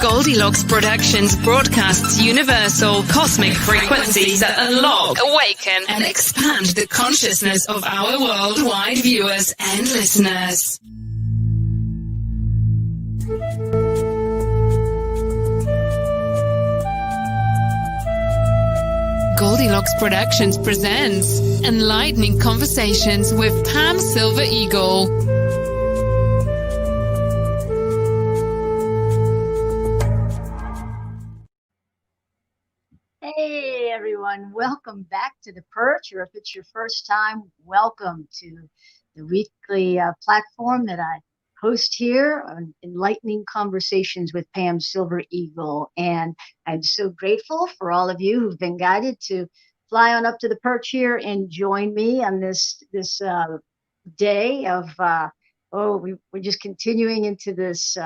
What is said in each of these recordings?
Goldylocks Productions broadcasts universal cosmic frequencies that unlock, awaken, and expand the consciousness of our worldwide viewers and listeners. Goldylocks Productions presents Enlightening Conversations with Pam Silver Eagle. Hey everyone, welcome back to the Perch, or if it's your first time, welcome to the weekly platform that I host here on Enlightening Conversations with Pam Silver Eagle. And I'm so grateful for all of you who've been guided to fly on up to the Perch here and join me on this day of, we're just continuing into this,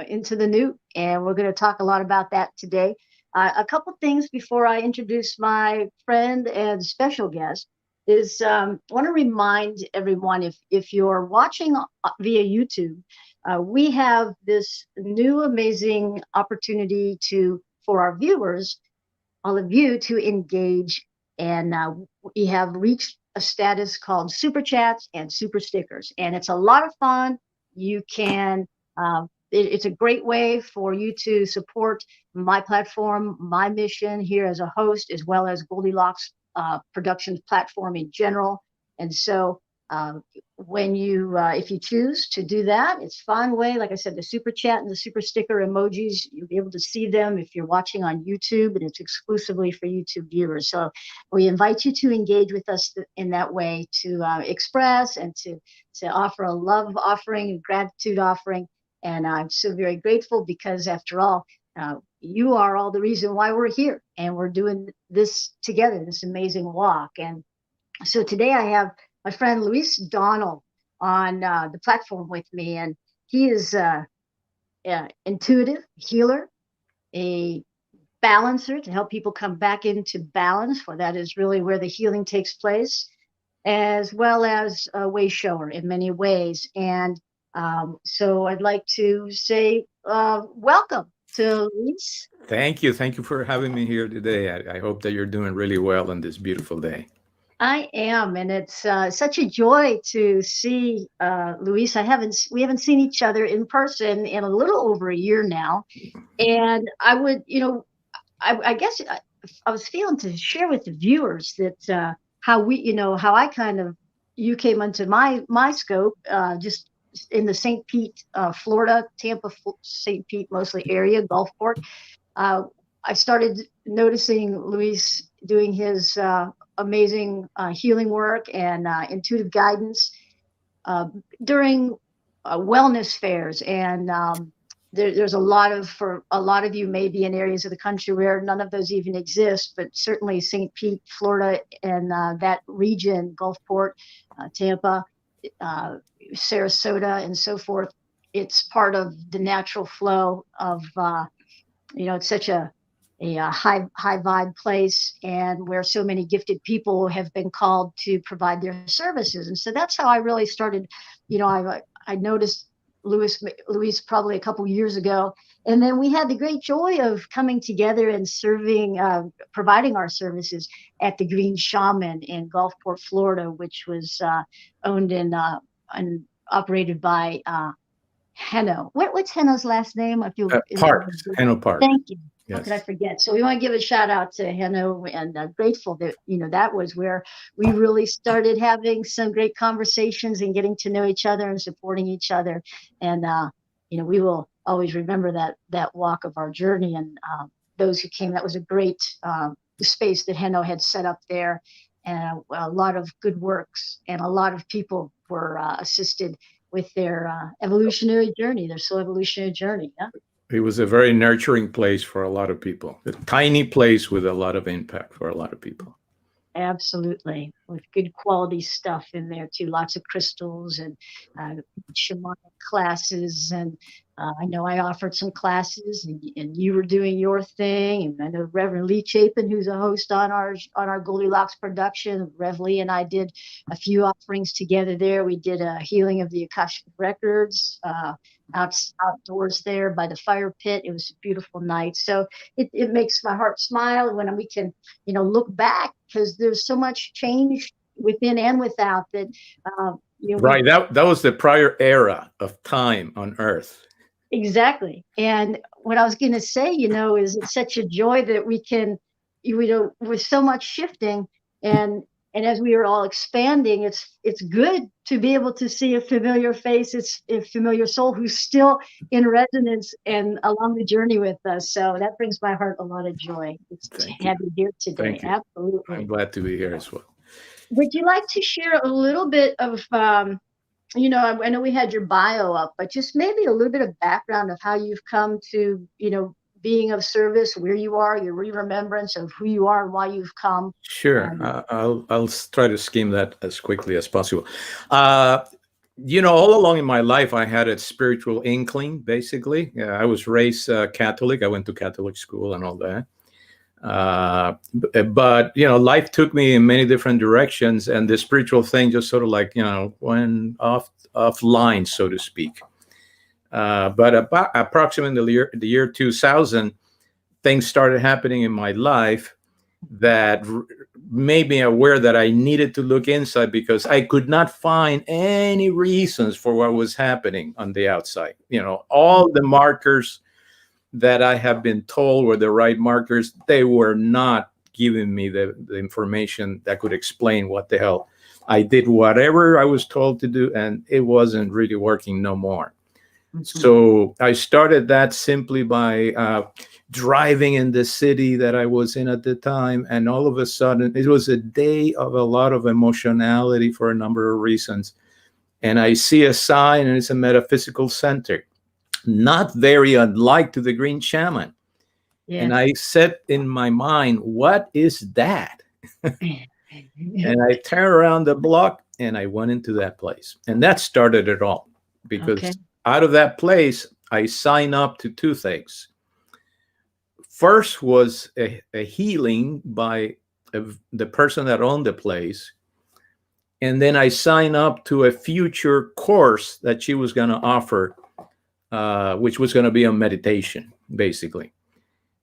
into the new, and we're going to talk a lot about that today. A couple things before I introduce my friend and special guest is I want to remind everyone, if you're watching via YouTube, we have this new amazing opportunity for our viewers, all of you, to engage, and we have reached a status called Super Chats and Super Stickers, and it's a lot of fun. You can it's a great way for you to support my platform, my mission here as a host, as well as Goldylocks Productions platform in general. And so when you, if you choose to do that, it's a fun way. Like I said, the super chat and the super sticker emojis, you'll be able to see them if you're watching on YouTube, and it's exclusively for YouTube viewers. So we invite you to engage with us in that way, to express and to offer a love offering, a gratitude offering. And I'm so very grateful because, after all, you are all the reason why we're here, and we're doing this together, this amazing walk. And so today I have my friend Suarez Donal on the platform with me, and he is an intuitive healer, a balancer to help people come back into balance, for that is really where the healing takes place, as well as a wayshower in many ways. And so I'd like to say welcome to Suarez. Thank you. Thank you for having me here today. I hope that you're doing really well on this beautiful day. I am, and it's such a joy to see Suarez. We haven't seen each other in person in a little over a year now, and I would, I guess I was feeling to share with the viewers that how you came into my scope just in the St. Pete, Florida, Tampa, St. Pete mostly area, Gulfport. I started noticing Suarez doing his amazing healing work and intuitive guidance during wellness fairs. And there's for a lot of you maybe in areas of the country where none of those even exist, but certainly St. Pete, Florida, and that region, Gulfport, Tampa, Sarasota, and so forth. It's part of the natural flow of, it's such a high vibe place, and where so many gifted people have been called to provide their services. And so that's how I really started. I noticed Suarez probably a couple years ago, and then we had the great joy of coming together and serving, providing our services at the Green Shaman in Gulfport, Florida, which was owned and operated by Henno. What's Henno's last name? I feel Parks, Henno Park. Thank you. Yes. How could I forget? So we want to give a shout out to Henno, and grateful that that was where we really started having some great conversations and getting to know each other and supporting each other. And we will always remember that walk of our journey, and those who came. That was a great space that Henno had set up there, and a lot of good works, and a lot of people were assisted with their evolutionary journey, their soul evolutionary journey. Yeah. It was a very nurturing place for a lot of people. A tiny place with a lot of impact for a lot of people. Absolutely, with good quality stuff in there too. Lots of crystals and shamanic classes, and I know I offered some classes, and you were doing your thing. And I know Reverend Lee Chapin, who's a host on our Goldylocks production, Rev Lee and I did a few offerings together there. We did a healing of the Akashic records, outdoors there by the fire pit. It was a beautiful night. So it makes my heart smile when we can, look back, because there's so much change within and without that. Right. That was the prior era of time on Earth. Exactly. And what I was going to say, is it's such a joy that we can, with so much shifting and as we are all expanding, it's good to be able to see a familiar face, it's a familiar soul who's still in resonance and along the journey with us. So that brings my heart a lot of joy. It's to have you here today. Thank you. Absolutely. I'm glad to be here as well. Would you like to share a little bit of, I know we had your bio up, but just maybe a little bit of background of how you've come to, being of service, where you are, your remembrance of who you are and why you've come. Sure. I'll try to skim that as quickly as possible. All along in my life, I had a spiritual inkling, basically. I was raised Catholic. I went to Catholic school and all that. But life took me in many different directions, and the spiritual thing just sort of went offline, so to speak. But about approximately the year 2000, things started happening in my life that made me aware that I needed to look inside, because I could not find any reasons for what was happening on the outside. All the markers that I have been told were the right markers, they were not giving me the information that could explain what the hell. I did whatever I was told to do, and it wasn't really working no more. Mm-hmm. So I started that simply by driving in the city that I was in at the time. And all of a sudden, it was a day of a lot of emotionality for a number of reasons. And I see a sign, and it's a metaphysical center. Not very unlike to the Green Shaman. Yes. And I said in my mind, what is that? And I turned around the block and I went into that place. And that started it all, because out of that place, I signed up to two things. First was a healing by the person that owned the place. And then I signed up to a future course that she was going to offer, which was going to be on meditation, basically.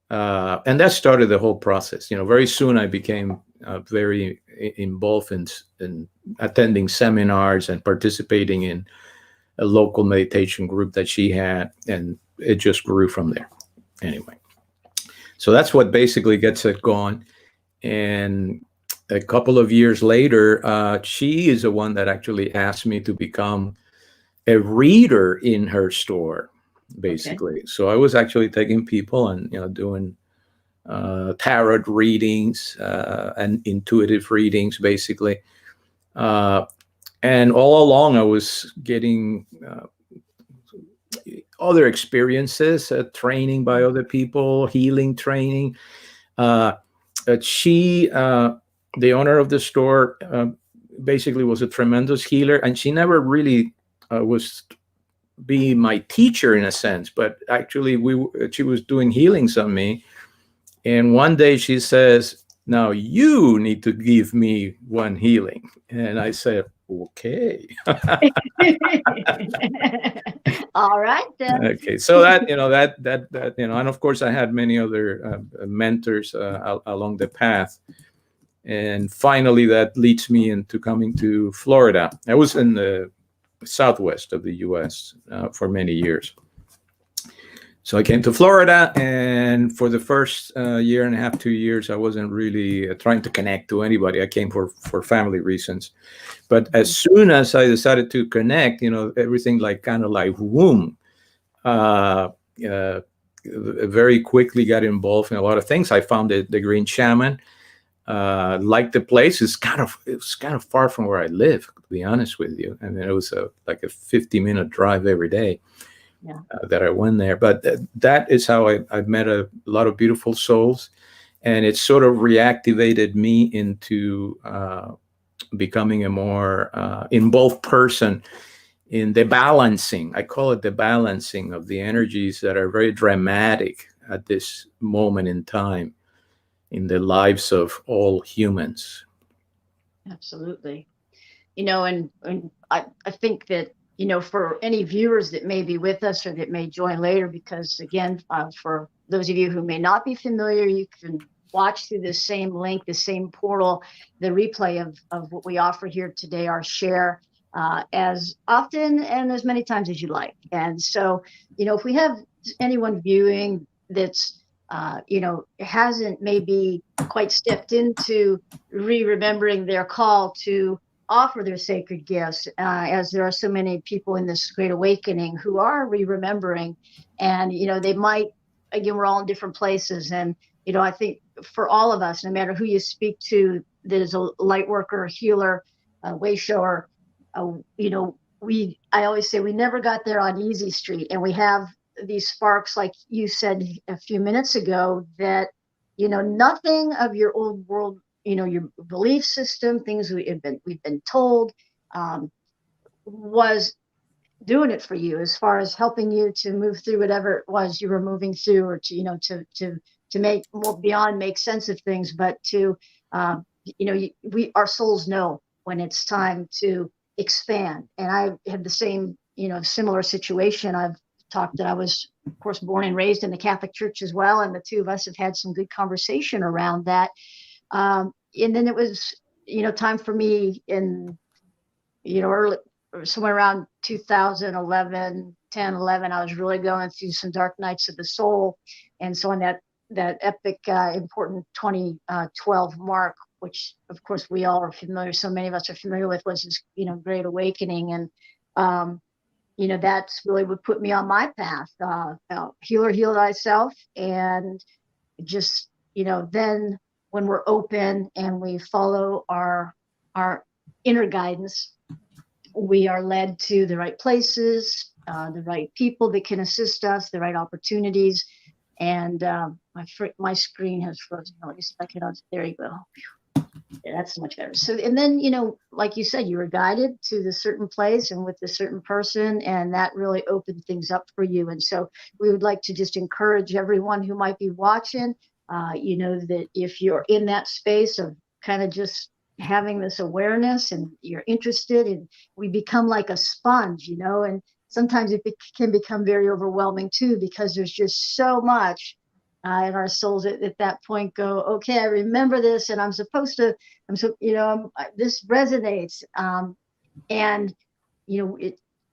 And that started the whole process. Very soon I became very involved in attending seminars and participating in a local meditation group that she had, and it just grew from there. Anyway, so that's what basically gets it going. And a couple of years later, she is the one that actually asked me to become a reader in her store, basically. So I was actually taking people and doing tarot readings and intuitive readings, basically. And all along, I was getting other experiences, training by other people, healing training. She, the owner of the store, basically was a tremendous healer, and she never really was being my teacher in a sense, but actually she was doing healings on me. And one day she says, now you need to give me one healing. And I said, okay. All right then. Okay. So that, and of course I had many other mentors along the path. And finally that leads me into coming to Florida. I was in the southwest of the US for many years. So I came to Florida, and for the first year and a half, 2 years, I wasn't really trying to connect to anybody. I came for family reasons. But as soon as I decided to connect, everything kind of boom, very quickly got involved in a lot of things. I found the Green Shaman. Like the place, it was kind of far from where I live, to be honest with you. I mean, it was like a 50-minute drive every day. Yeah. That I went there. But that is how I met a lot of beautiful souls. And it sort of reactivated me into becoming a more involved person in the balancing. I call it the balancing of the energies that are very dramatic at this moment in time in the lives of all humans. Absolutely. And I think that for any viewers that may be with us or that may join later, because again, for those of you who may not be familiar, you can watch through the same link, the same portal, the replay of what we offer here today, our share, as often and as many times as you like. And so, if we have anyone viewing that's, hasn't maybe quite stepped into remembering their call to offer their sacred gifts, as there are so many people in this great awakening who are remembering, and they might, again, we're all in different places, and I think for all of us, no matter who you speak to, that is a light worker, a healer, a wayshower, I always say we never got there on easy street, and we have these sparks, like you said a few minutes ago, that nothing of your old world, your belief system, things we've been told, was doing it for you, as far as helping you to move through whatever it was you were moving through, or to make more beyond make sense of things, but to our souls know when it's time to expand. And I had the same similar situation. I've talked that I was, of course, born and raised in the Catholic Church as well, and the two of us have had some good conversation around that. And then it was, time for me in, early, somewhere around 2011, 10, 11, I was really going through some dark nights of the soul. And so on that epic, important 2012 mark, which of course we all are familiar, so many of us are familiar with, was this, great awakening. And, that's really what put me on my path. Healer, heal thyself. And just, then when we're open and we follow our inner guidance, we are led to the right places, the right people that can assist us, the right opportunities. And my screen has frozen. Let me see if I can. There you go. Yeah, that's much better. So, and then, like you said, you were guided to the certain place and with a certain person, and that really opened things up for you. And so we would like to just encourage everyone who might be watching, that if you're in that space of kind of just having this awareness and you're interested, and we become like a sponge, and sometimes it can become very overwhelming too, because there's just so much in our souls at that point go, okay, I remember this, and this resonates. And,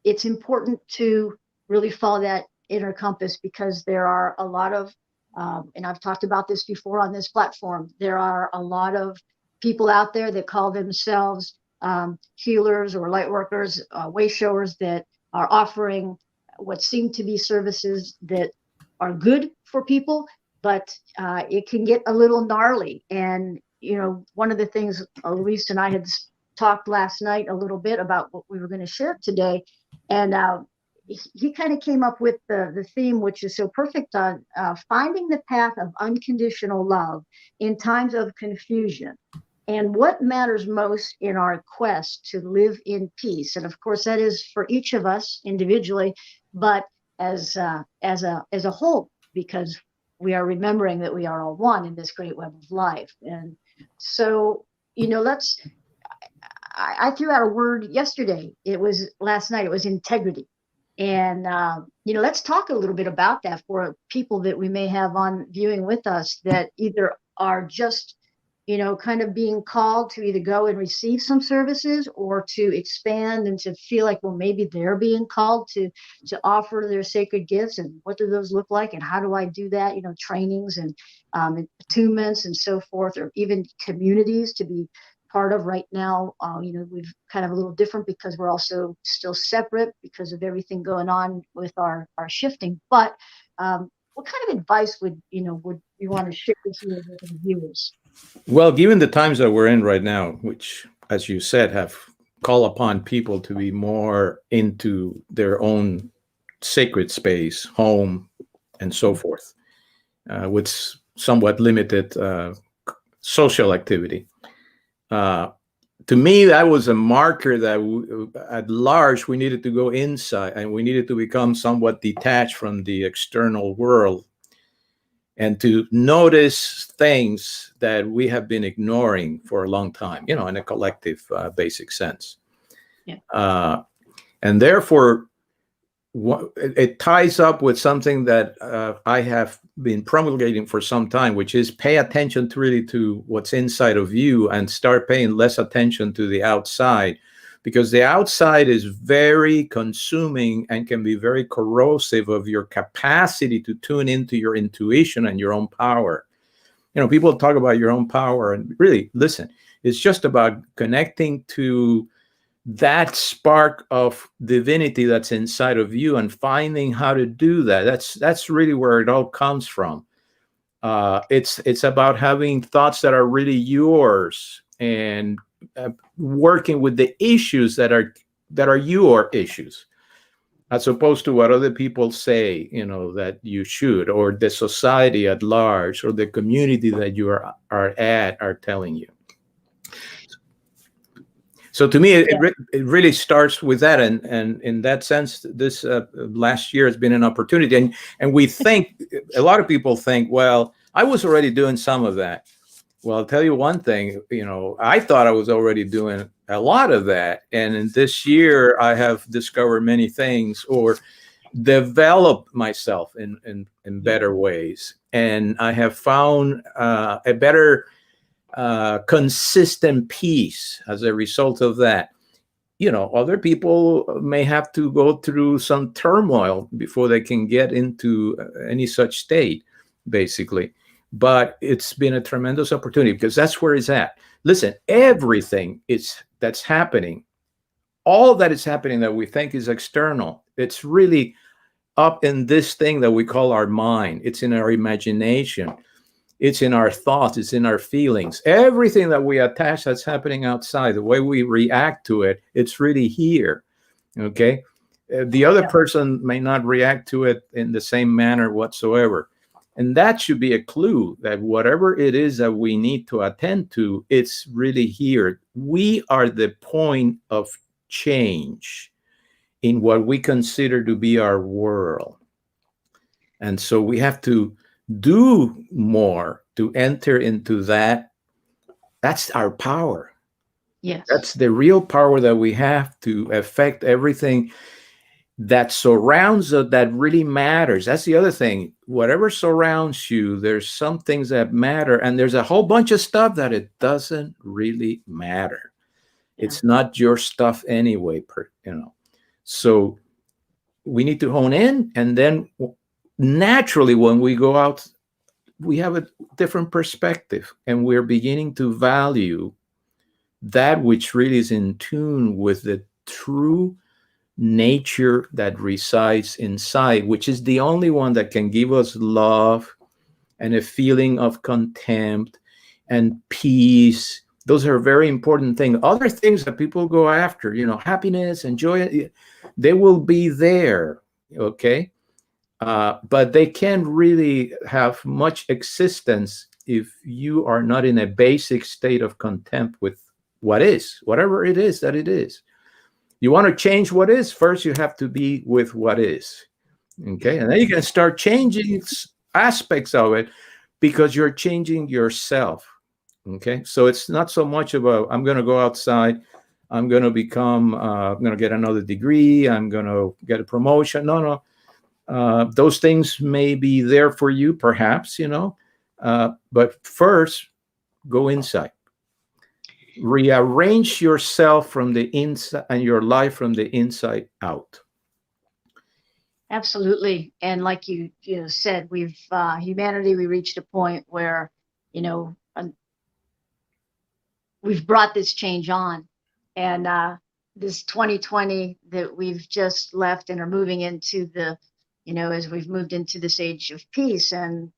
it's important to really follow that inner compass, because there are a lot of, and I've talked about this before on this platform, there are a lot of people out there that call themselves healers or light workers, wayshowers, that are offering what seem to be services that are good for people, but it can get a little gnarly. And, one of the things Luis and I had talked last night a little bit about what we were going to share today. And he kind of came up with the theme, which is so perfect, on finding the path of unconditional love in times of confusion, and what matters most in our quest to live in peace. And of course, that is for each of us individually, but as a whole, because we are remembering that we are all one in this great web of life. And so, I threw out a word yesterday. It was last night. It was integrity. And, let's talk a little bit about that for people that we may have on viewing with us, that either are just, kind of being called to either go and receive some services, or to expand and to feel like, well, maybe they're being called to offer their sacred gifts. And what do those look like? And how do I do that? Trainings and attunements and so forth, or even communities to be part of right now. We've kind of a little different, because we're also still separate because of everything going on with our shifting. But what kind of advice would you want to share with the viewers? Well, given the times that we're in right now, which, as you said, have called upon people to be more into their own sacred space, home, and so forth, with somewhat limited social activity. To me, that was a marker that at large, we needed to go inside, and we needed to become somewhat detached from the external world, and to notice things that we have been ignoring for a long time, in a collective basic sense. Yeah. And therefore, it ties up with something that I have been promulgating for some time, which is pay attention to what's inside of you and start paying less attention to the outside, because the outside is very consuming and can be very corrosive of your capacity to tune into your intuition and your own power. People talk about your own power, and really, listen, it's just about connecting to that spark of divinity that's inside of you and finding how to do that. That's really where it all comes from. It's about having thoughts that are really yours and working with the issues that are your issues, as opposed to what other people say, that you should, or the society at large, or the community that you are telling you. So to me, it really starts with that. And in that sense, this last year has been an opportunity. And we think, a lot of people think, well, I was already doing some of that. Well, I'll tell you one thing, I thought I was already doing a lot of that. And in this year, I have discovered many things, or developed myself in better ways. And I have found a better consistent peace as a result of that. Other people may have to go through some turmoil before they can get into any such state, basically. But it's been a tremendous opportunity, because that's where it's at. Listen, everything that's happening, all that is happening that we think is external, it's really up in this thing that we call our mind. It's in our imagination. It's in our thoughts. It's in our feelings. Everything that we attach that's happening outside, the way we react to it, it's really here. Okay? The other person may not react to it in the same manner whatsoever. And that should be a clue that whatever it is that we need to attend to, it's really here. We are the point of change in what we consider to be our world. And so we have to do more to enter into that. That's our power. Yes. That's the real power that we have to affect everything that surrounds us, that really matters. That's the other thing. Whatever surrounds you, there's some things that matter, and there's a whole bunch of stuff that it doesn't really matter. Yeah. It's not your stuff anyway, So we need to hone in, and then naturally, when we go out, we have a different perspective, and we're beginning to value that which really is in tune with the true nature that resides inside, which is the only one that can give us love and a feeling of contempt and peace. Those are very important things. Other things that people go after, happiness and joy, they will be there, okay? But they can't really have much existence if you are not in a basic state of contempt with what is, whatever it is that it is. You want to change what is, first you have to be with what is. Okay, and then you can start changing aspects of it, because you're changing yourself. Okay, so it's not so much about, I'm going to go outside, I'm going to become, I'm going to get another degree, I'm going to get a promotion. No. Those things may be there for you, perhaps, but first, go inside. Rearrange yourself from the inside and your life from the inside out. Absolutely. And like you said, we've humanity, we reached a point where, we've brought this change on. And this 2020 that we've just left and are moving into the, as we've moved into this age of peace, and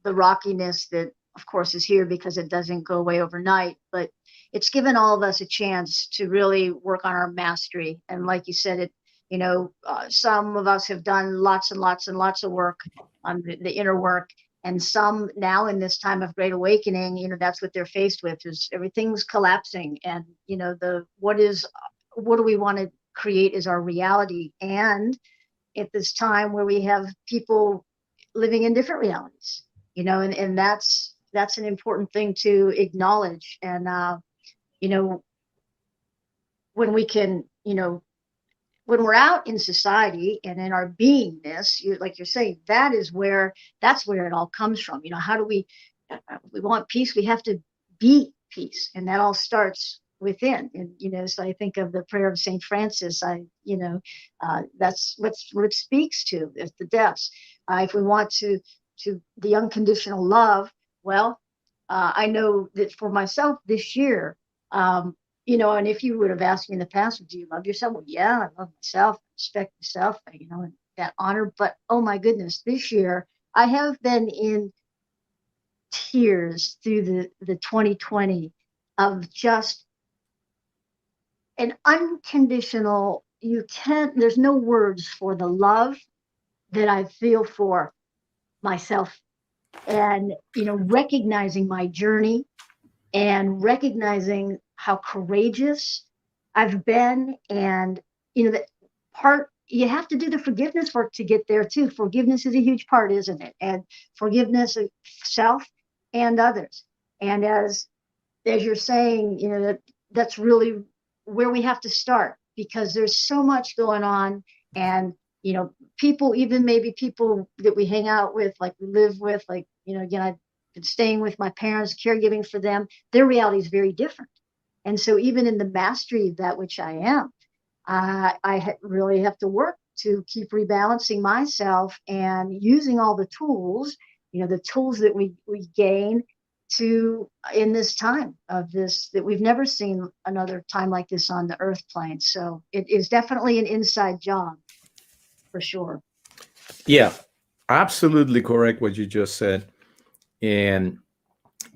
the rockiness that, of course, is here because it doesn't go away overnight, but it's given all of us a chance to really work on our mastery. And like you said, some of us have done lots and lots and lots of work on the inner work, and some now in this time of great awakening, that's what they're faced with, is everything's collapsing. And, what do we want to create is our reality. And at this time where we have people living in different realities, and that's an important thing to acknowledge. And, when we can, when we're out in society and in our beingness, like you're saying, that's where it all comes from. How do we want peace? We have to be peace, and that all starts within. And so I think of the prayer of Saint Francis. That's what it speaks to, is the depths. If we want to the unconditional love, well, I know that for myself this year, and if you would have asked me in the past, do you love yourself? Well, yeah, I love myself, respect myself, and that honor. But oh my goodness, this year I have been in tears through the 2020 of just an unconditional, there's no words for the love that I feel for myself, and recognizing my journey and recognizing how courageous I've been. And that part, you have to do the forgiveness work to get there too. Forgiveness is a huge part, isn't it? And forgiveness of self and others. And as you're saying, that's really where we have to start, because there's so much going on. And people, even maybe people that we hang out with, like we live with, like again, I've been staying with my parents, caregiving for them, their reality is very different. And so even in the mastery of that which I am, really have to work to keep rebalancing myself and using all the tools, the tools that we gain to, in this time of this, that we've never seen another time like this on the earth plane. So it is definitely an inside job, for sure. Yeah, absolutely correct what you just said. And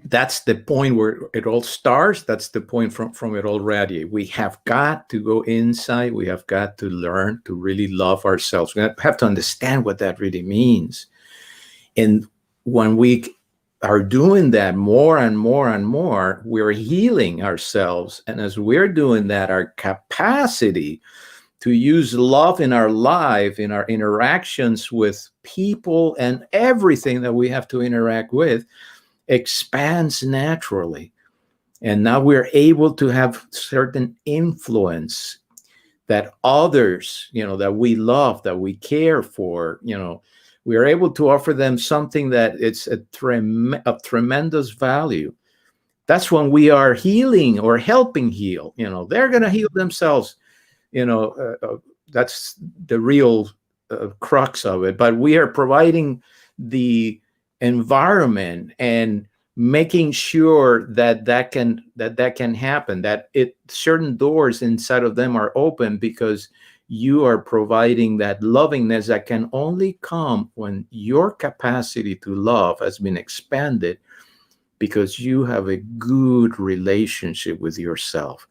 that's the point where it all starts. That's the point from it all radiates. We have got to go inside. We have got to learn to really love ourselves. We have to understand what that really means. And when we are doing that more and more and more, we're healing ourselves. And as we're doing that, our capacity to use love in our life, in our interactions with people and everything that we have to interact with, expands naturally. And now we're able to have certain influence that others, that we love, that we care for, we are able to offer them something that it's of tremendous value. That's when we are healing or helping heal. They're going to heal themselves. That's the real crux of it. But we are providing the environment and making sure that can happen, that certain doors inside of them are open, because you are providing that lovingness that can only come when your capacity to love has been expanded, because you have a good relationship with yourself.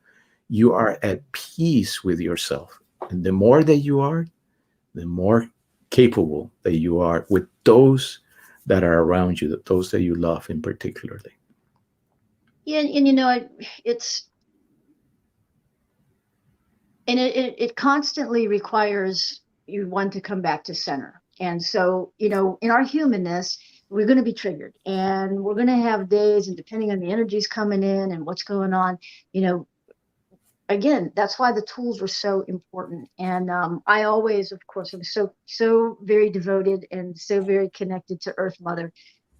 You are at peace with yourself. And the more that you are, the more capable that you are with those that are around you, those that you love in particularly. Yeah, and it constantly requires one to come back to center. And so, in our humanness, we're going to be triggered, and we're going to have days, and depending on the energies coming in and what's going on, again, that's why the tools were so important. And I always, of course, am so very devoted and so very connected to Earth Mother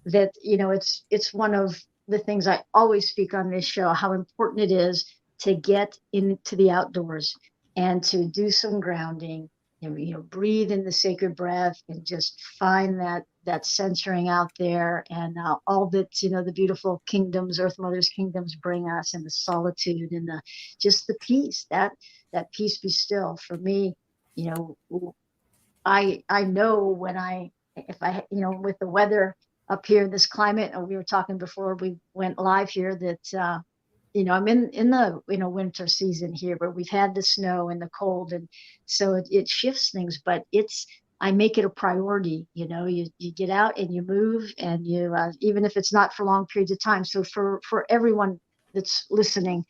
that, it's one of the things I always speak on this show, how important it is to get into the outdoors and to do some grounding, breathe in the sacred breath and just find that centering out there, and all that, the beautiful kingdoms, Earth Mother's kingdoms bring us, and the solitude and just the peace, that peace be still. For me, I know if I with the weather up here, this climate, and we were talking before we went live here, that I'm in the winter season here, where we've had the snow and the cold, and so it shifts things. But I make it a priority. You get out and you move, and you even if it's not for long periods of time. So for everyone that's listening,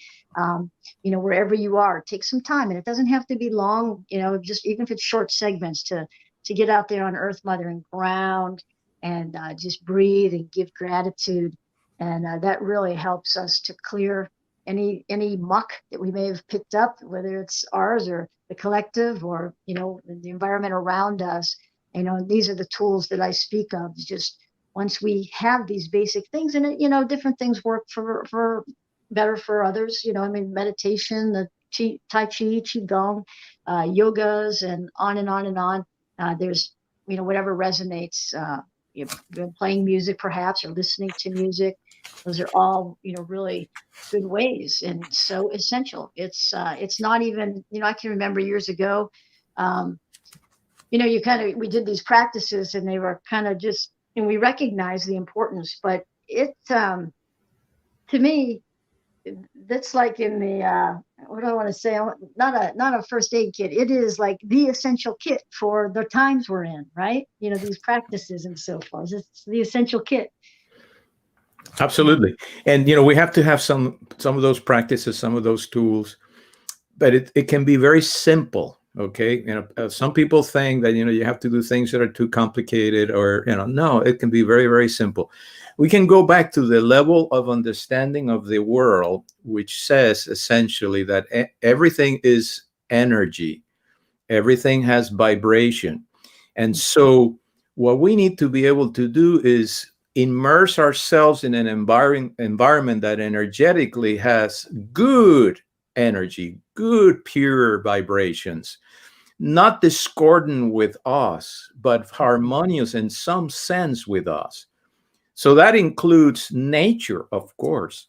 wherever you are, take some time, and it doesn't have to be long. Just even if it's short segments, to get out there on Earth Mother and ground, and just breathe and give gratitude. And that really helps us to clear any muck that we may have picked up, whether it's ours or the collective or, the environment around us. These are the tools that I speak of. Just once we have these basic things, and different things work for better for others. Meditation, the Tai Chi, Qigong, yogas, and on and on and on. There's, whatever resonates. You've been playing music perhaps, or listening to music. Those are all, really good ways and so essential. It's not even, I can remember years ago, we did these practices and they were kind of just, and we recognize the importance, but it, to me, that's like in the, what do I want to say? Not a first aid kit. It is like the essential kit for the times we're in, right? These practices and so forth. It's the essential kit. Absolutely. And, we have to have some of those practices, some of those tools, but it can be very simple. Okay. Some people think that, you have to do things that are too complicated or, no, it can be very, very simple. We can go back to the level of understanding of the world, which says essentially that everything is energy. Everything has vibration. And so what we need to be able to do is immerse ourselves in an environment that energetically has good energy, good pure vibrations, not discordant with us, but harmonious in some sense with us. So that includes nature, of course.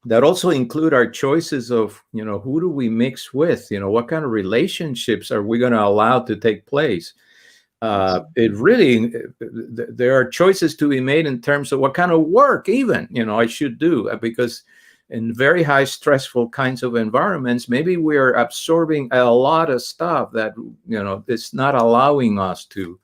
That also include our choices of, who do we mix with? What kind of relationships are we going to allow to take place? It really, there are choices to be made in terms of what kind of work even, I should do, because in very high stressful kinds of environments, maybe we're absorbing a lot of stuff that, it's not allowing us to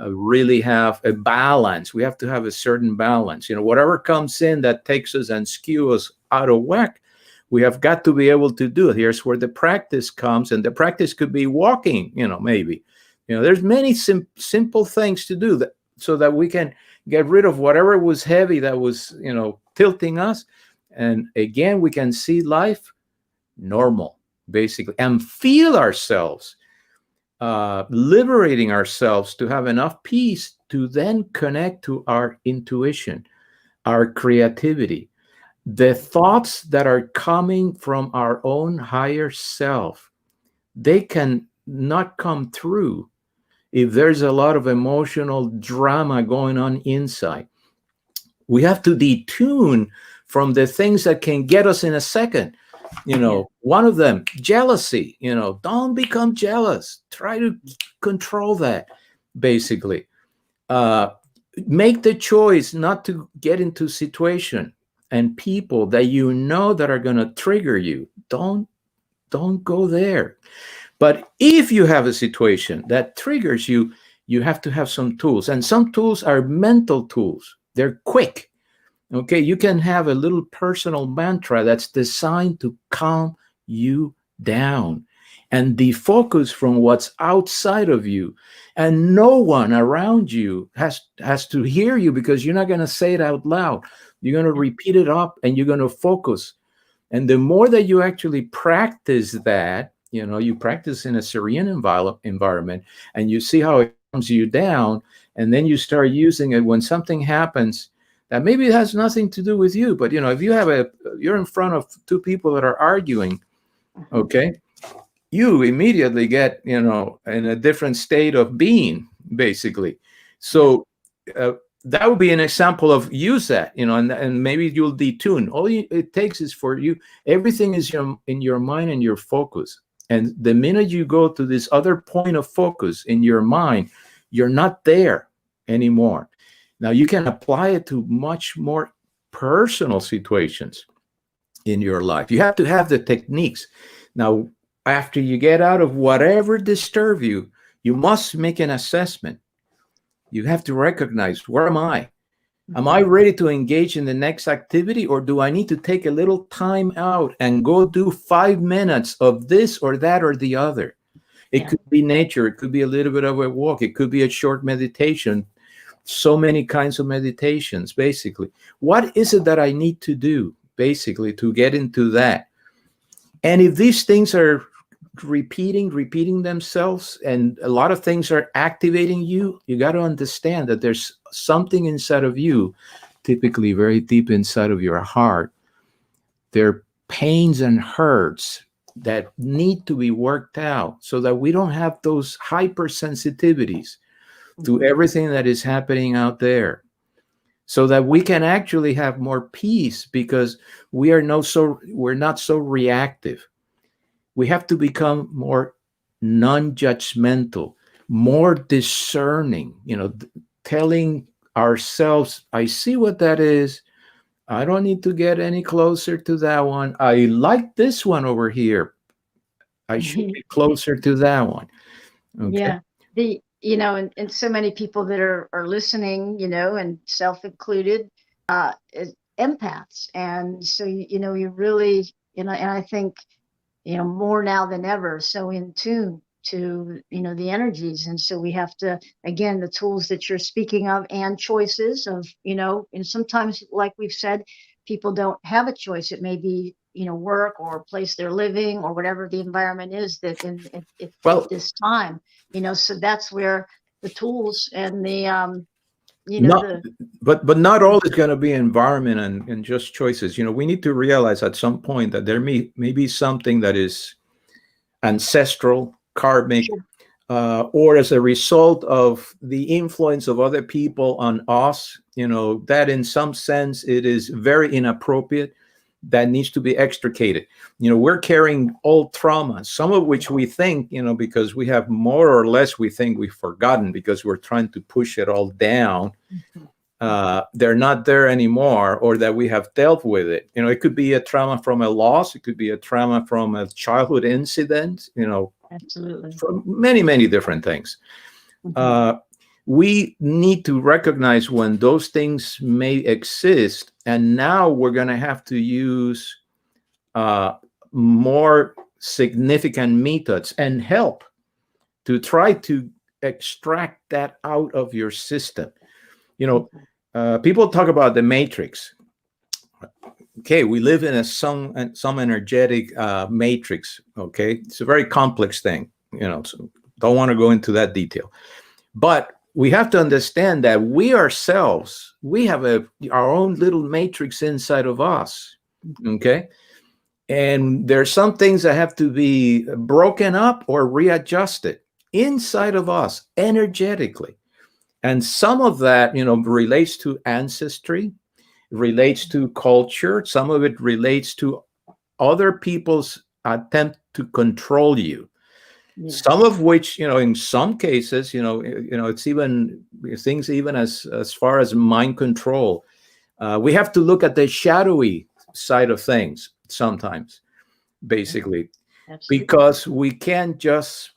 really have a balance. We have to have a certain balance. Whatever comes in that takes us and skews us out of whack, we have got to be able to do it. Here's where the practice comes, and the practice could be walking, maybe. There's many simple things to do so that we can get rid of whatever was heavy that was, tilting us. And again, we can see life normal, basically, and feel ourselves liberating ourselves to have enough peace to then connect to our intuition, our creativity, the thoughts that are coming from our own higher self. They can not come through if there's a lot of emotional drama going on inside. We have to detune from the things that can get us in a second. One of them, jealousy. Don't become jealous. Try to control that, basically. Make the choice not to get into situation and people that that are going to trigger you. Don't go there. But if you have a situation that triggers you, you have to have some tools. And some tools are mental tools. They're quick. Okay, you can have a little personal mantra that's designed to calm you down and defocus from what's outside of you. And no one around you has to hear you, because you're not going to say it out loud. You're going to repeat it up and you're going to focus. And the more that you actually practice that, you practice in a serene environment and you see how it calms you down, and then you start using it when something happens that maybe it has nothing to do with you. But, if you're in front of two people that are arguing, okay, you immediately get, in a different state of being, basically. So that would be an example of use that, and maybe you'll detune. All it takes is for you, everything is in your mind and your focus. And the minute you go to this other point of focus in your mind, you're not there anymore. Now, you can apply it to much more personal situations in your life. You have to have the techniques. Now, after you get out of whatever disturbs you, you must make an assessment. You have to recognize, where am I? Am I ready to engage in the next activity, or do I need to take a little time out and go do 5 minutes of this or that or the other? It could be nature. It could be a little bit of a walk. It could be a short meditation. So many kinds of meditations, basically. What is it that I need to do? basically, to get into that. And if these things are repeating themselves, and a lot of things are activating you, you got to understand that there's something inside of you, typically very deep inside of your heart. There are pains and hurts that need to be worked out so that we don't have those hypersensitivities to everything that is happening out there, so that we can actually have more peace, because we're not so reactive. We have to become more non-judgmental, more discerning, telling ourselves, I see what that is. I don't need to get any closer to that one. I like this one over here. I should be closer to that one. Okay. Yeah. And so many people that are listening, and self included, is empaths. And so, you really, and I think, more now than ever, so in tune to, the energies. And so we have to, again, the tools that you're speaking of, and choices of, and sometimes, like we've said, people don't have a choice. It may be, work or place they're living or whatever the environment is that at this time, so that's where the tools and the, but not all is going to be environment and just choices. We need to realize at some point that there may be something that is ancestral, karmic, or as a result of the influence of other people on us, that in some sense it is very inappropriate, that needs to be extricated. We're carrying old traumas, some of which we think, because we have more or less, we think we've forgotten because we're trying to push it all down. They're not there anymore, or that we have dealt with it. It could be a trauma from a loss. It could be a trauma from a childhood incident, absolutely, from many, many different things. We need to recognize when those things may exist. And now we're going to have to use more significant methods and help to try to extract that out of your system. People talk about the matrix. Okay, we live in some energetic matrix. Okay, it's a very complex thing. So don't want to go into that detail, but we have to understand that we ourselves, we have our own little matrix inside of us. Okay, and there's some things that have to be broken up or readjusted inside of us energetically. And some of that, relates to ancestry, relates to culture. Some of it relates to other people's attempt to control you. Yes. Some of which, in some cases, it's even things even as far as mind control. We have to look at the shadowy side of things sometimes, basically, because we can't just,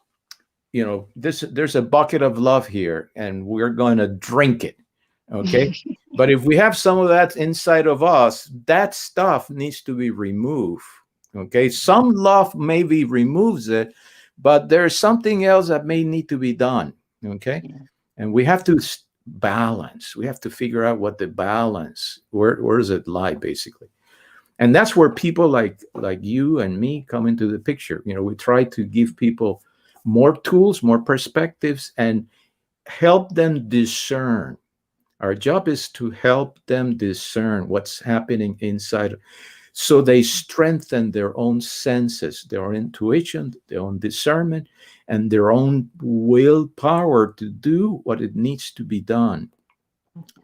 there's a bucket of love here and we're going to drink it. Okay. But if we have some of that inside of us, that stuff needs to be removed. Okay. Some love maybe removes it, but there's something else that may need to be done. Okay. Yeah. And we have to balance. We have to figure out what the balance, where does it lie, basically. And that's where people like you and me come into the picture. We try to give people more tools, more perspectives, and help them discern. Our job is to help them discern what's happening inside, so they strengthen their own senses, their own intuition, their own discernment, and their own willpower to do what it needs to be done.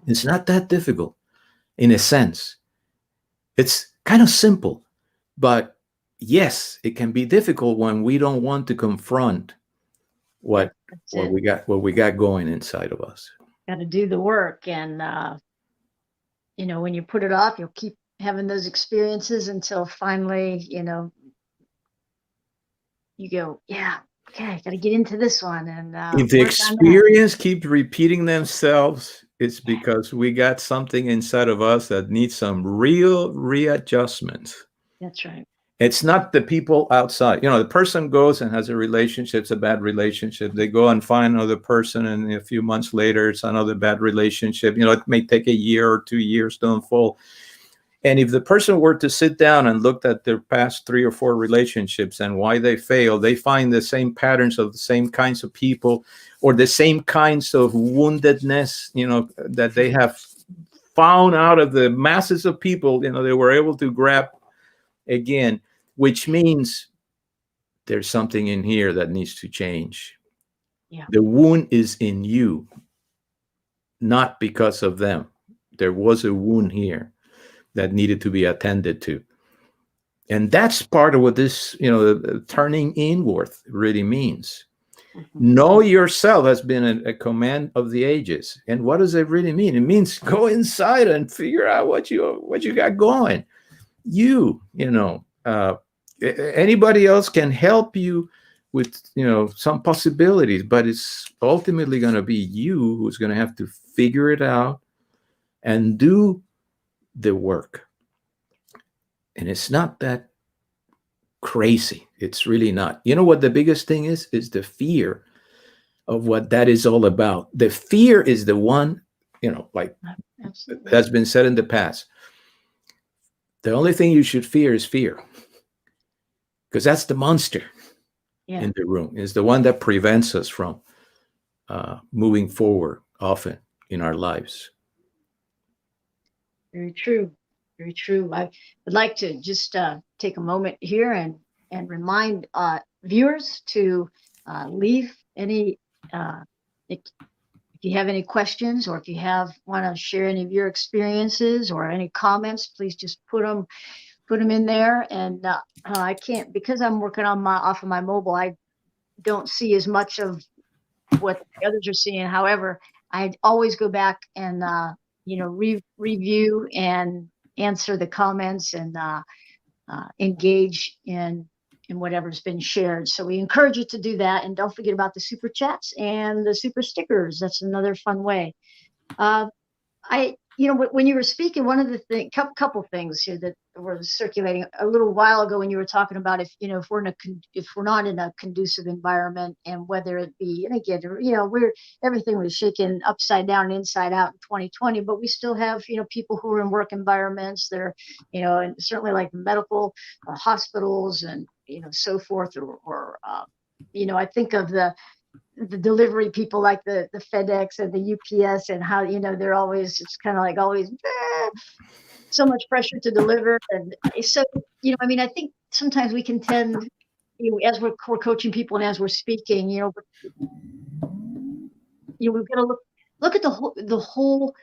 It's not that difficult, in a sense. It's kind of simple, but yes, it can be difficult when we don't want to confront what we got going inside of us. Got to do the work, and when you put it off, you'll keep having those experiences until finally, you go, yeah, okay, got to get into this one. And if the experience keeps repeating themselves, it's because we got something inside of us that needs some real readjustment. That's right. It's not the people outside. The person goes and has a relationship. It's a bad relationship. They go and find another person, and a few months later, it's another bad relationship. It may take a year or 2 years to unfold. And if the person were to sit down and look at their past 3 or 4 relationships and why they fail, they find the same patterns of the same kinds of people, or the same kinds of woundedness, that they have found out of the masses of people, they were able to grab again, which means there's something in here that needs to change. Yeah. The wound is in you, not because of them. There was a wound here that needed to be attended to. And that's part of what this, turning inward really means. Mm-hmm. Know yourself has been a command of the ages. And what does it really mean? It means go inside and figure out what you got going. Anybody else can help you with, some possibilities, but it's ultimately going to be you who's going to have to figure it out and do the work. And it's not that crazy. It's really not. You know what the biggest thing is the fear of what that is all about. The fear is the one, like Absolutely. that's been said in the past. The only thing you should fear is fear, because that's the monster in the room. It's the one that prevents us from moving forward often in our lives. Very true. Very true. I would like to just take a moment here and remind viewers to leave any, if you have any questions, or if you want to share any of your experiences or any comments, please just put them in there. And I can't, because I'm working off of my mobile, I don't see as much of what the others are seeing. However, I always go back and review and answer the comments and engage in whatever's been shared. So we encourage you to do that, and don't forget about the super chats and the super stickers. That's another fun way. When you were speaking, one of the couple things here that were circulating a little while ago, when you were talking about if we're not in a conducive environment, and whether it be, and again, everything was shaken upside down and inside out in 2020, but we still have people who are in work environments that are and certainly like medical hospitals and so forth, or I think of the delivery people like the FedEx and the UPS, and how they're always, it's kind of like always so much pressure to deliver. And so I think sometimes we can tend, as we're coaching people and as we're speaking, we've got to look at the whole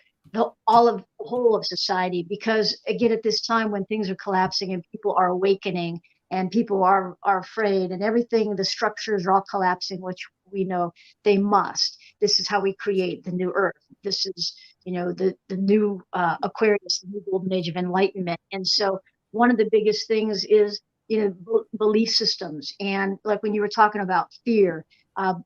of society, because again, at this time when things are collapsing and people are awakening and people are afraid, and everything, the structures are all collapsing, which we know they must. This is how we create the new earth. This is, the new Aquarius, the new golden age of enlightenment. And so one of the biggest things is, belief systems. And like when you were talking about fear, the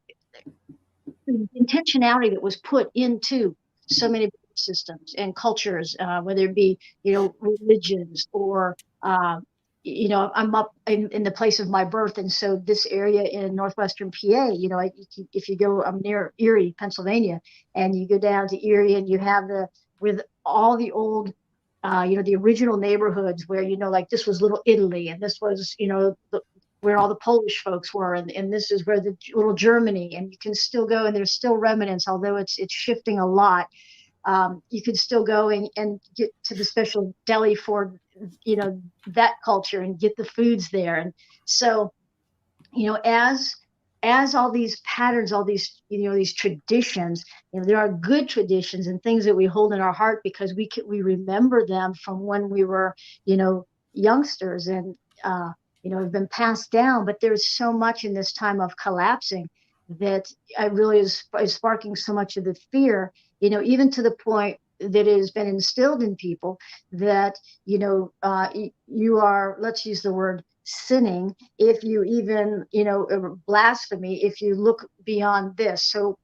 intentionality that was put into so many systems and cultures, whether it be, religions or, I'm up in the place of my birth. And so this area in northwestern PA, if you go, I'm near Erie, Pennsylvania, and you go down to Erie, and you have with all the old, the original neighborhoods where, like this was Little Italy, and this was, where all the Polish folks were, and this is where the little Germany, and you can still go, and there's still remnants, although it's shifting a lot. You could still go and get to the special deli for, that culture, and get the foods there. And so, as all these patterns, all these, these traditions, there are good traditions and things that we hold in our heart because we remember them from when we were, youngsters, and, have been passed down. But there's so much in this time of collapsing that I really is sparking so much of the fear, even to the point that it has been instilled in people that, you are, let's use the word sinning, if you even, blasphemy, if you look beyond this. So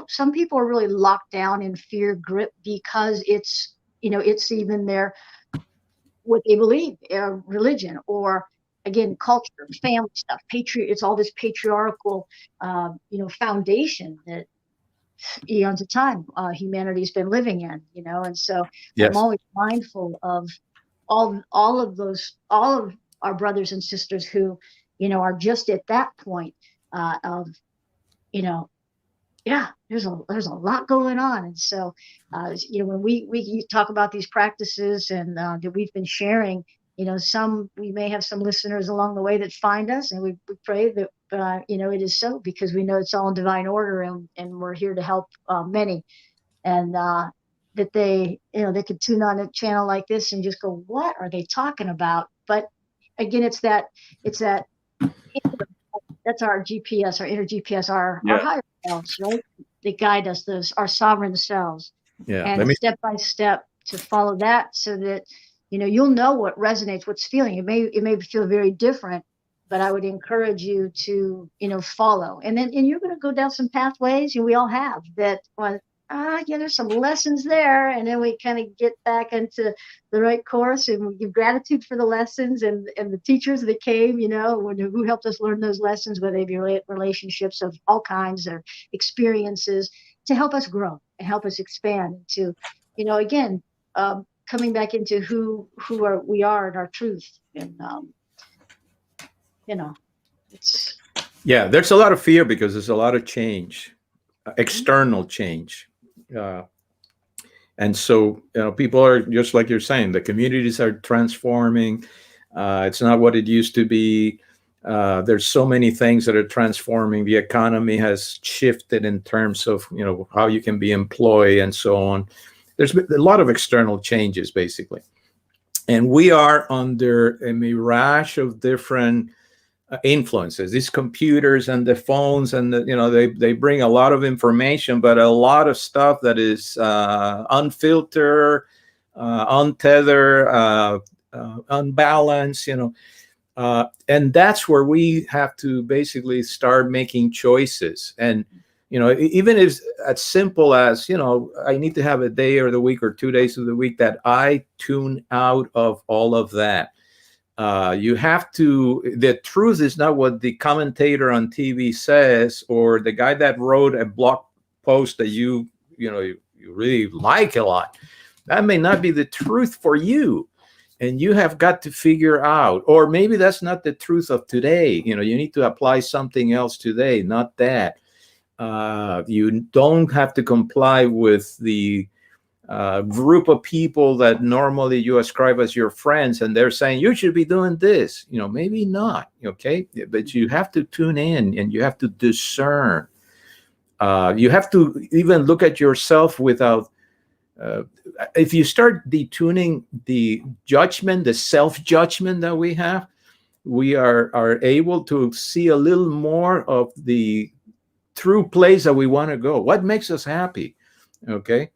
some people are really locked down in fear grip because it's, it's even what they believe, religion, or again, culture, family stuff, it's all this patriarchal, foundation that eons of time humanity's been living in, and so Yes. I'm always mindful of all of our brothers and sisters who, are just at that point of, yeah, there's a lot going on. And so, when we talk about these practices and that we've been sharing, we may have some listeners along the way that find us, and we pray that, it is so, because we know it's all in divine order, and we're here to help many. And that they could tune on a channel like this and just go, what are they talking about? But again, it's that that's our GPS, our inner GPS, our higher selves, right? They guide us, our sovereign selves. Yeah. And step by step to follow that, so that, you'll know what resonates, what's feeling. It may feel very different, but I would encourage you to, follow. And you're going to go down some pathways, and we all have that. There's some lessons there, and then we kind of get back into the right course, and we give gratitude for the lessons and the teachers that came, who helped us learn those lessons, whether they be relationships of all kinds or experiences, to help us grow and help us expand to, again, coming back into who we are and our truth. And there's a lot of fear because there's a lot of change, external change. And so, people are, just like you're saying, the communities are transforming. It's not what it used to be. There's so many things that are transforming. The economy has shifted in terms of, how you can be employed and so on. There's been a lot of external changes, basically. And we are under a mirage of different influences. These computers and the phones and they bring a lot of information, but a lot of stuff that is unfiltered, untethered, unbalanced, and that's where we have to basically start making choices. And even if it's as simple as, I need to have a day or the week or 2 days of the week that I tune out of all of that. You have to, the truth is not what the commentator on TV says, or the guy that wrote a blog post that you really like a lot. That may not be the truth for you. And you have got to figure out, or maybe that's not the truth of today. You need to apply something else today, not that. You don't have to comply with the group of people that normally you ascribe as your friends, and they're saying you should be doing this. Maybe not. Okay, but you have to tune in, and you have to discern. You have to even look at yourself without. If you start detuning the judgment, the self-judgment that we have, we are able to see a little more of the true place that we want to go. What makes us happy? Okay.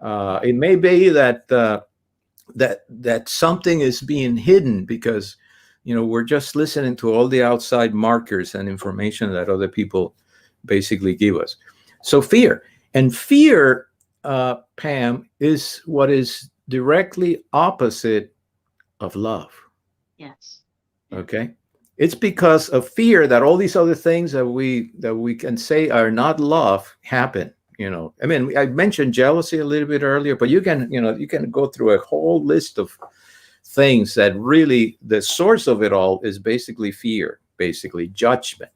It may be that that something is being hidden because we're just listening to all the outside markers and information that other people basically give us. So fear, Pam, is what is directly opposite of love. Yes. Okay. It's because of fear that all these other things that we can say are not love happen. I mentioned jealousy a little bit earlier, but you can go through a whole list of things that really the source of it all is basically fear, basically judgment.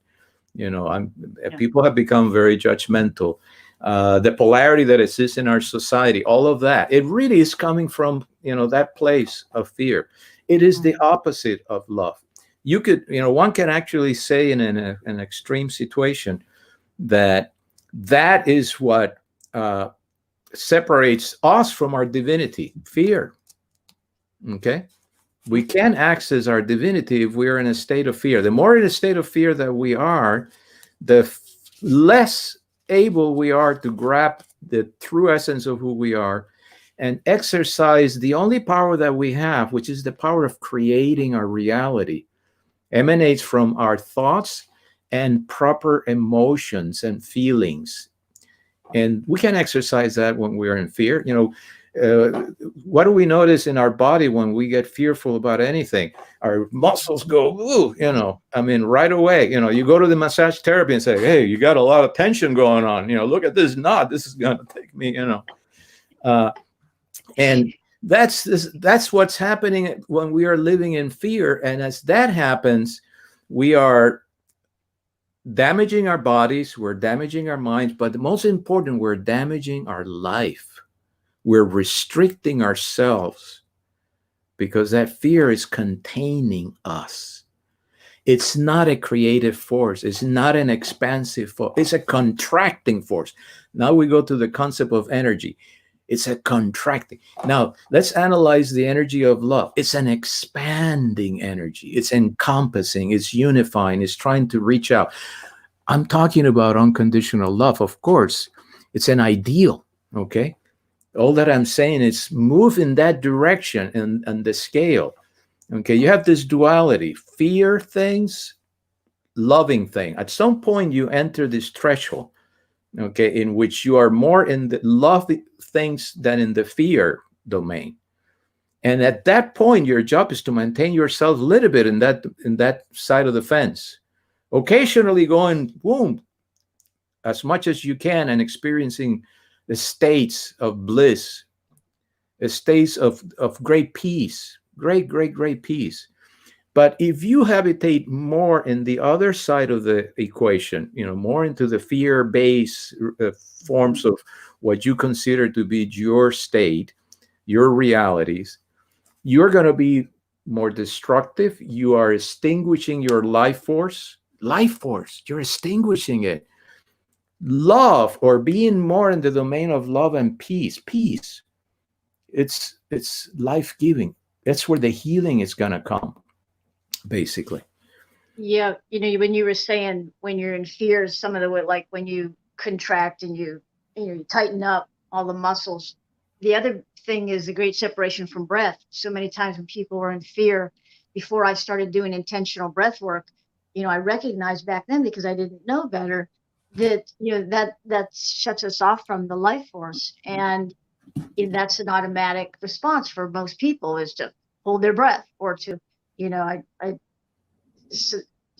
People have become very judgmental. The polarity that exists in our society, all of that, it really is coming from, that place of fear. It is the opposite of love. You could, one can actually say in an extreme situation that is what separates us from our divinity, fear. Okay? We can't access our divinity if we're in a state of fear. The more in a state of fear that we are, the less able we are to grab the true essence of who we are and exercise the only power that we have, which is the power of creating our reality, emanates from our thoughts and proper emotions and feelings. And we can exercise that when we're in fear. What do we notice in our body when we get fearful about anything? Our muscles go, ooh, right away. You go to the massage therapy and say, hey, you got a lot of tension going on. Look at this knot. This is going to take me, And That's what's happening when we are living in fear. And as that happens, we are damaging our bodies, we're damaging our minds, but the most important, we're damaging our life. We're restricting ourselves because that fear is containing us. It's not a creative force. It's not an expansive force. It's a contracting force. Now we go to the concept of energy. It's a contracting. Now let's analyze the energy of love. It's an expanding energy. It's encompassing. It's unifying. It's trying to reach out. I'm talking about unconditional love. Of course, it's an ideal. Okay. All that I'm saying is move in that direction and the scale. Okay, you have this duality, fear things, loving thing. At some point you enter this threshold, okay, in which you are more in the love things than in the fear domain. And at that point, your job is to maintain yourself a little bit in that side of the fence. Occasionally going, boom, as much as you can and experiencing the states of bliss, the states of great peace, great peace. But if you habitate more in the other side of the equation, more into the fear-based forms of what you consider to be your state, your realities, you're going to be more destructive. You are extinguishing your life force. You're extinguishing it. Love, or being more in the domain of love and peace, it's life-giving. That's where the healing is going to come, basically. Yeah, when you were saying when you're in fear, some of the like when you contract and you tighten up all the muscles. The other thing is the great separation from breath. So many times when people were in fear, before I started doing intentional breath work, I recognized back then, because I didn't know better, that that shuts us off from the life force. And that's an automatic response for most people, is to hold their breath or to,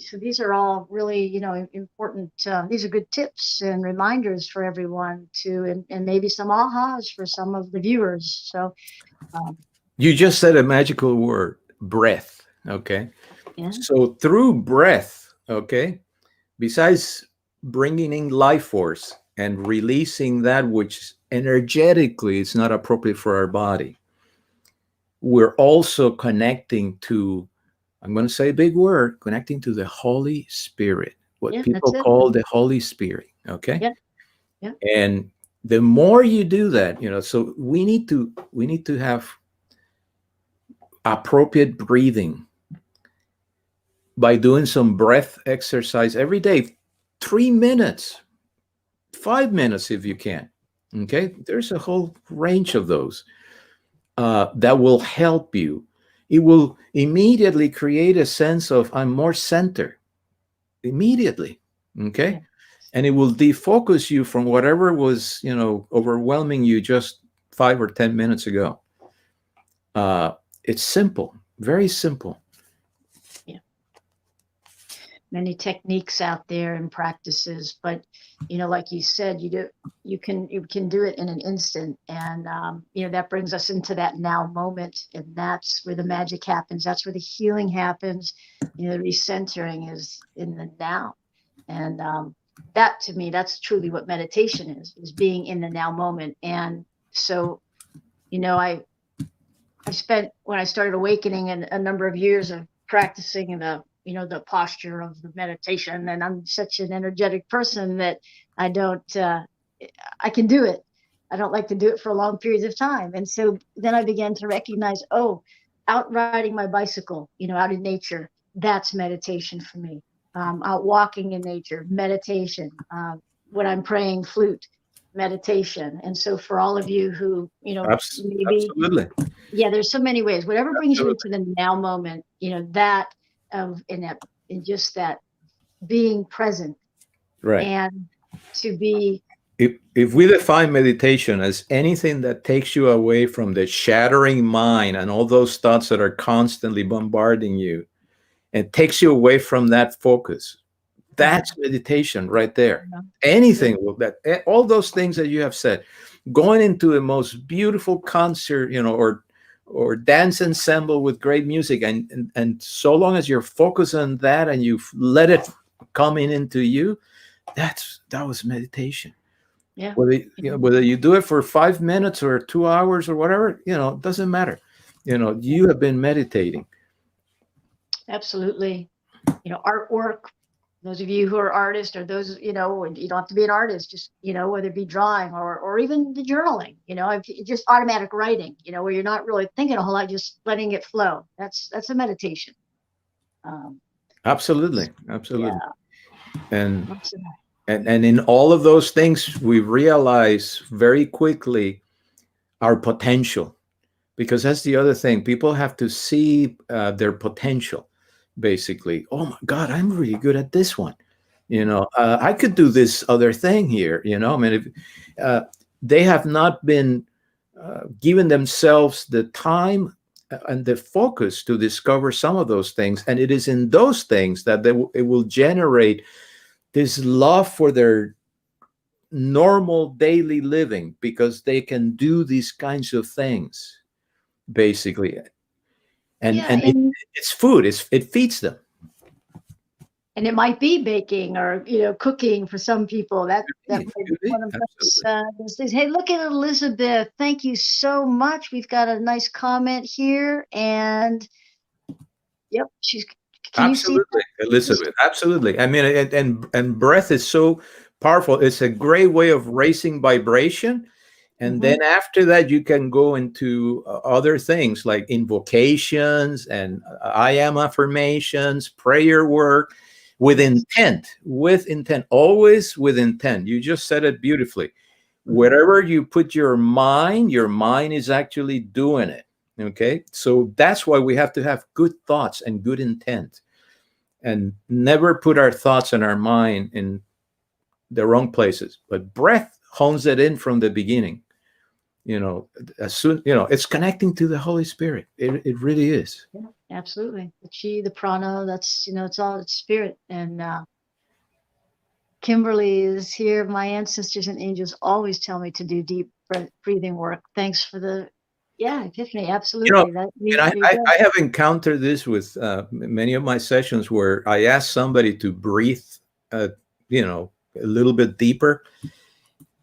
so these are all really, important. These are good tips and reminders for everyone and maybe some ahas for some of the viewers. So you just said a magical word, breath. Okay. Yeah. So through breath, okay, besides bringing in life force and releasing that which energetically is not appropriate for our body, we're also connecting to, I'm going to say a big word, connecting to the Holy Spirit, what people call the Holy Spirit. Okay. Yeah. Yeah. And the more you do that, so we need to have appropriate breathing by doing some breath exercise every day, 3 minutes, 5 minutes if you can. Okay. There's a whole range of those that will help you. It will immediately create a sense of, I'm more centered immediately. Okay. Yeah. And it will defocus you from whatever was, overwhelming you just 5 or 10 minutes ago. It's simple, very simple. Yeah. Many techniques out there and practices, but like you said, you can do it in an instant. And that brings us into that now moment, and that's where the magic happens. That's where the healing happens. The recentering is in the now. And that, to me, that's truly what meditation is being in the now moment. And so, I spent, when I started awakening, a number of years of practicing the posture of the meditation. And I'm such an energetic person that I can do it. I don't like to do it for long periods of time. And so then I began to recognize, out riding my bicycle, out in nature, that's meditation for me. Out walking in nature, meditation. When I'm praying flute, meditation. And so for all of you who, maybe, absolutely. Yeah, there's so many ways, whatever brings you into the now moment, in just that being present. Right. And to be. If we define meditation as anything that takes you away from the shattering mind and all those thoughts that are constantly bombarding you, and takes you away from that focus, that's meditation right there. Yeah. Anything with that, all those things that you have said, going into the most beautiful concert, or or dance ensemble with great music, and so long as you're focused on that and you let it come into you, that was meditation. Yeah. Whether you do it for 5 minutes or 2 hours or whatever, it doesn't matter. You have been meditating. Absolutely. Artwork, those of you who are artists, or those, you don't have to be an artist, just, whether it be drawing or even the journaling, just automatic writing, where you're not really thinking a whole lot, just letting it flow. That's a meditation. Absolutely. Yeah. And Absolutely. and in all of those things, we realize very quickly our potential, because that's the other thing. People have to see their potential. Basically, oh my God, I'm really good at this one. I could do this other thing here. I mean, if they have not been given themselves the time and the focus to discover some of those things, and it is in those things that it will generate this love for their normal daily living, because they can do these kinds of things, basically. And it's food. It feeds them. And it might be baking or cooking for some people. That might be one of those things. Hey, look at Elizabeth. Thank you so much. We've got a nice comment here, and yep, can Absolutely, you see Elizabeth. Absolutely. I mean, and breath is so powerful. It's a great way of raising vibration. And then after that, you can go into other things like invocations and I am affirmations, prayer work, with intent, always with intent. You just said it beautifully. Wherever you put your mind is actually doing it. Okay. So that's why we have to have good thoughts and good intent, and never put our thoughts and our mind in the wrong places. But breath hones it in from the beginning. As soon, it's connecting to the Holy Spirit. It really is. Yeah, absolutely. The chi, the prana, that's, it's all spirit. And Kimberly is here. My ancestors and angels always tell me to do deep breathing work. Thanks for the, epiphany. Absolutely. I have encountered this with many of my sessions, where I ask somebody to breathe, a little bit deeper,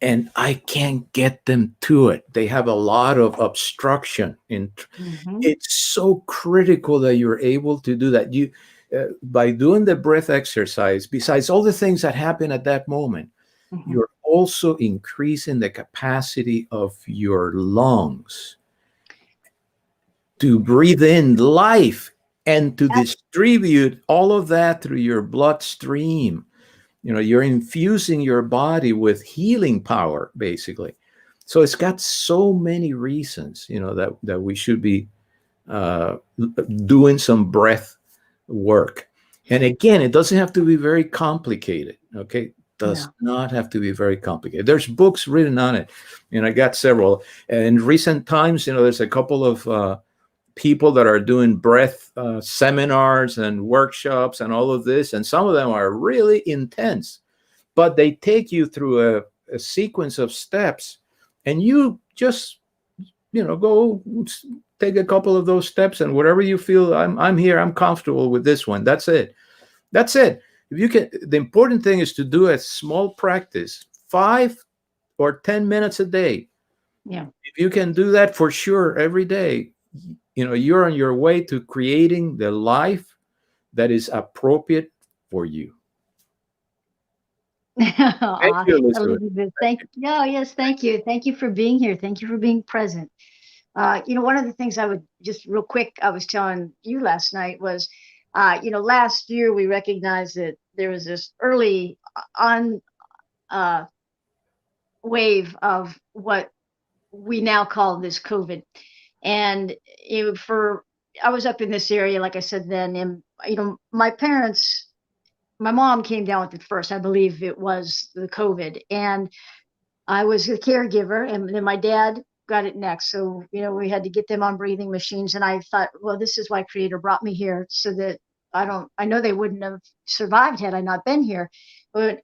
and I can't get them to it. They have a lot of obstruction. It's so critical that you're able to do that. You, by doing the breath exercise, besides all the things that happen at that moment, you're also increasing the capacity of your lungs to breathe in life and to distribute all of that through your bloodstream. You're infusing your body with healing power, basically. So it's got so many reasons, that we should be doing some breath work. And again, it doesn't have to be very complicated. Okay. Does not have to be very complicated. There's books written on it. I got several. And in recent times, there's a couple of people that are doing breath seminars and workshops and all of this, and some of them are really intense, but they take you through a sequence of steps, and you just go take a couple of those steps, and whatever you feel, I'm here, I'm comfortable with this one, that's it. If you can, the important thing is to do a small practice, 5 or 10 minutes a day. If you can do that for sure every day, you're on your way to creating the life that is appropriate for you. Thank you, Elizabeth. Thank you. Thank you for being here. Thank you for being present. One of the things I would just real quick, I was telling you last night was, last year we recognized that there was this early wave of what we now call this COVID. And I was up in this area, like I said then, and my mom came down with it first. I believe it was the COVID, and I was a caregiver, and then my dad got it next. So we had to get them on breathing machines, and I thought, well, this is why Creator brought me here, so that I know they wouldn't have survived had I not been here. But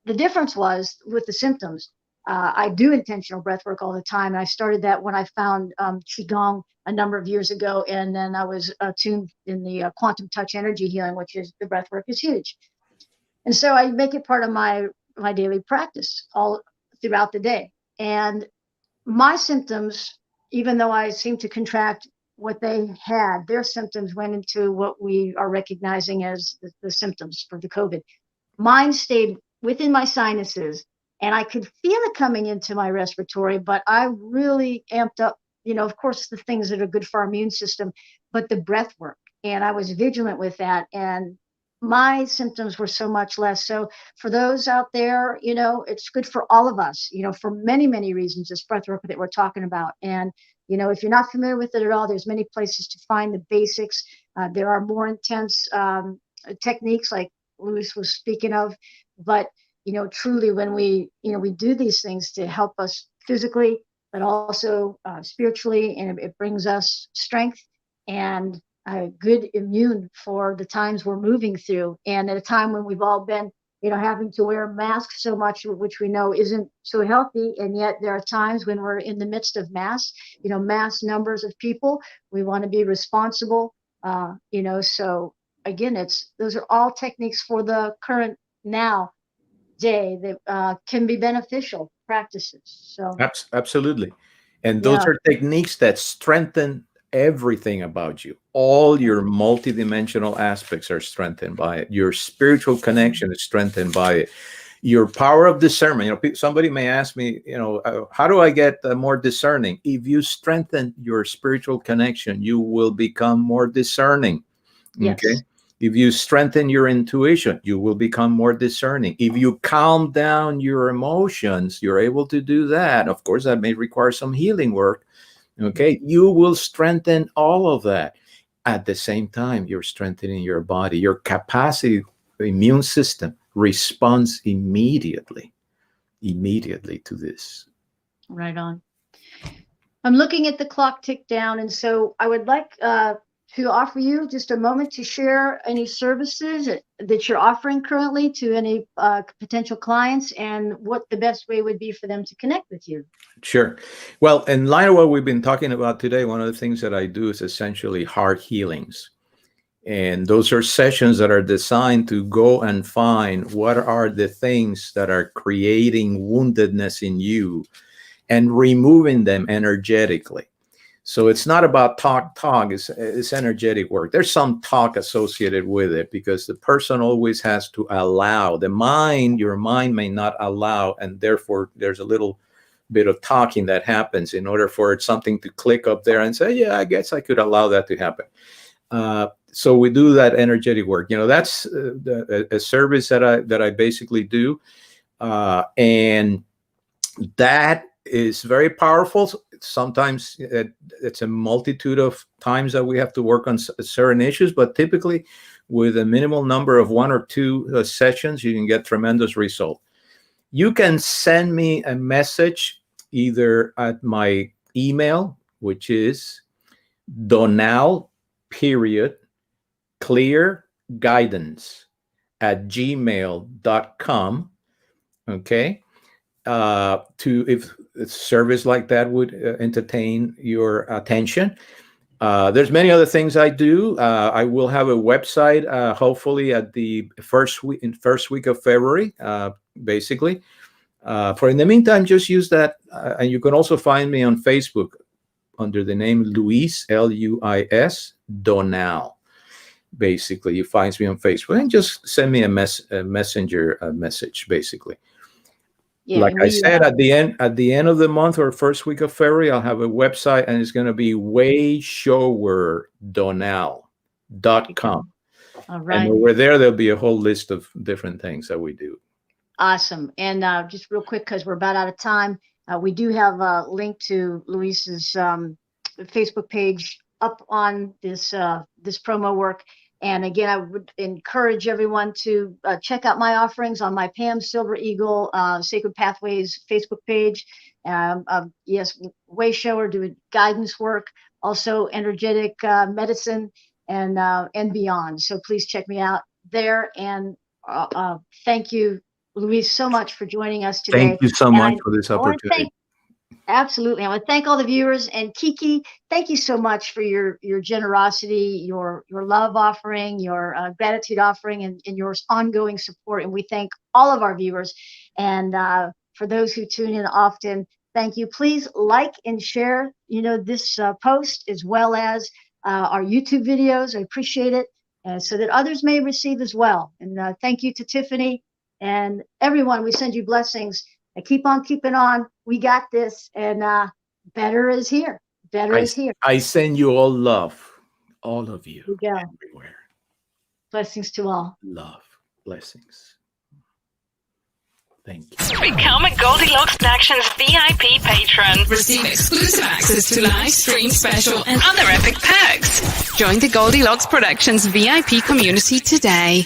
the difference was with the symptoms. I do intentional breath work all the time. And I started that when I found Qigong a number of years ago. And then I was attuned in the quantum touch energy healing, which is the breath work is huge. And so I make it part of my daily practice all throughout the day. And my symptoms, even though I seem to contract what they had, their symptoms went into what we are recognizing as the symptoms for the COVID. Mine stayed within my sinuses, and I could feel it coming into my respiratory, but I really amped up, of course, the things that are good for our immune system, but the breath work. And I was vigilant with that. And my symptoms were so much less. So for those out there, it's good for all of us, for many, many reasons, this breath work that we're talking about. And, if you're not familiar with it at all, there's many places to find the basics. There are more intense techniques like Louis was speaking of, but, truly when we do these things to help us physically, but also spiritually, and it brings us strength and a good immune for the times we're moving through. And at a time when we've all been, having to wear masks so much, which we know isn't so healthy. And yet there are times when we're in the midst of mass numbers of people. We want to be responsible, so again, those are all techniques for the current now day that can be beneficial practices. So Absolutely. And those are techniques that strengthen everything about you. All your multidimensional aspects are strengthened by it. Your spiritual connection is strengthened by it. Your power of discernment. Somebody may ask me, how do I get more discerning? If you strengthen your spiritual connection, you will become more discerning. Yes. Okay. If you strengthen your intuition, you will become more discerning. If you calm down your emotions, you're able to do that. Of course, that may require some healing work. Okay. You will strengthen all of that. At the same time, you're strengthening your body. Your capacity, the immune system responds immediately to this. Right on. I'm looking at the clock tick down, and so I would like to offer you just a moment to share any services that you're offering currently to any potential clients, and what the best way would be for them to connect with you. Sure. Well, in line of what we've been talking about today, one of the things that I do is essentially heart healings. And those are sessions that are designed to go and find what are the things that are creating woundedness in you and removing them energetically. So it's not about talk, it's energetic work. There's some talk associated with it because the person always has to allow. Your mind may not allow, and therefore there's a little bit of talking that happens in order for something to click up there and say, yeah, I guess I could allow that to happen. So we do that energetic work. That's a service that I basically do. And that is very powerful. Sometimes it's a multitude of times that we have to work on certain issues, but typically with a minimal number of 1 or 2 sessions, you can get tremendous result. You can send me a message either at my email, which is donal.clearguidance@gmail.com. Okay. If a service like that would entertain your attention. There's many other things I do. I will have a website, hopefully at the first week of February, basically. For in the meantime, just use that. And you can also find me on Facebook under the name Luis, Luis Donal. Basically, you find me on Facebook and just send me a messenger message, basically. Yeah, like I said, at the end of the month or first week of February, I'll have a website, and it's going to be wayshower.donal.com. All right. And over there'll be a whole list of different things that we do. Awesome. And just real quick, because we're about out of time, we do have a link to Luis's Facebook page up on this promo work. And again, I would encourage everyone to check out my offerings on my Pam Silver Eagle Sacred Pathways Facebook page. Yes, Wayshower, doing guidance work, also energetic medicine, and beyond. So please check me out there. And thank you, Louise, so much for joining us today. Thank you so much for this opportunity. Absolutely. I want to thank all the viewers, and Kiki, thank you so much for your generosity, your love offering, your gratitude offering, and your ongoing support. And we thank all of our viewers. And for those who tune in often, thank you. Please like and share, this post, as well as our YouTube videos. I appreciate it, so that others may receive as well. And thank you to Tiffany and everyone. We send you blessings. And keep on keeping on. We got this, and better is here. Better is here. I send you all love, all of you, everywhere. Blessings to all. Love, blessings. Thank you. Become a Goldylocks Productions VIP patron. Receive exclusive access to live stream special and other epic perks. Join the Goldylocks Productions VIP community today.